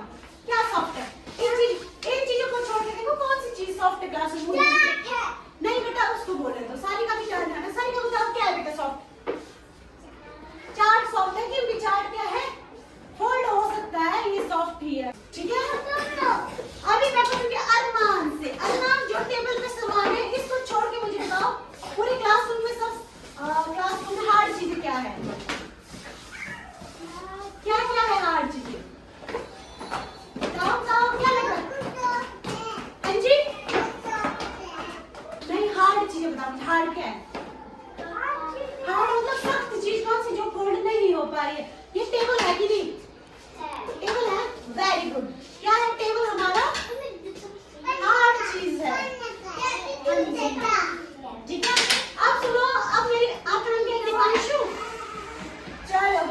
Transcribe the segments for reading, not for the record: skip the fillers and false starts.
बताओ क्या सॉफ्ट है? इन चीजों को छोड़ के देखो कौन सी चीज सॉफ्ट है क्लास में? नहीं बेटा उसको बोले तो सारी का भी चार्ट है ना। सारी का बताओ क्या है बेटा सॉफ्ट? चार्ट सॉफ्ट है क्योंकि चार्ट क्या है? फोल्ड हो सकता है, ये सॉफ्ट ही है। ठीक है अभी मैं पूछूंगी अरमान से। अरमान जो टेबल पे सामान है इसको छोड़ के मुझे बताओ पूरे क्लासरूम में सब क्लासरूम में हार्ड चीजें क्या है? क्या क्या है हार्ड चीजें? बताओ बताओ क्या लग रहा है? हाँ जी नहीं हार्ड चीजें बताओ। हार्ड क्या है? हार्ड मतलब सख्त चीज कौन सी जो फोल्ड नहीं हो पा रही है? ये टेबल है कि नहीं? टेबल है। Very good. क्या है टेबल हमारा? हार्ड चीज है। ठीक है अब सुनो अब मेरी आपका नाम क्या है? दिवांशु। चलो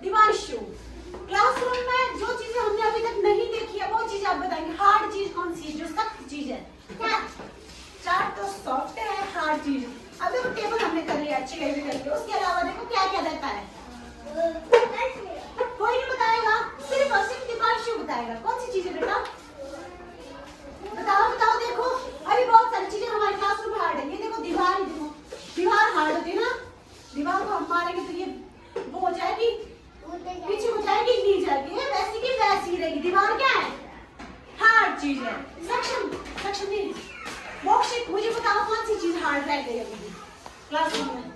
दिवांशु क्लासरूम में जो चीजें हमने अभी तक नहीं देखी है वो चीज आप बताएंगे। हार्ड चीज कौन सी है जो सख्त चीज है? चार्ट तो सॉफ्ट है। हार्ड चीज अब देखो टेबल हमने कर लिया अच्छी करके करके। उसके अलावा देखो क्या क्या रहता है? कोई नहीं बताएगा सिर्फ और सिर्फ दिवांशु बताएगा। कौन सी चीज है बेटा? बताओ बताओ। देखो अभी बहुत सारी चीजें हमारे क्लासरूम में हार्ड है। ये देखो दीवार ही देखो दीवार हार्ड होती है ना। दीवार को हम मारेंगे तो ये वो हो जाएगी पीछे हो जाएगी नीचे जाएगी वैसी की वैसी रहेगी। दीवार क्या है? हार्ड चीज है। सेक्शन नहीं मोक्षित मुझे बताओ कौन सी चीज हार्ड रह गई अभी क्लासरूम में?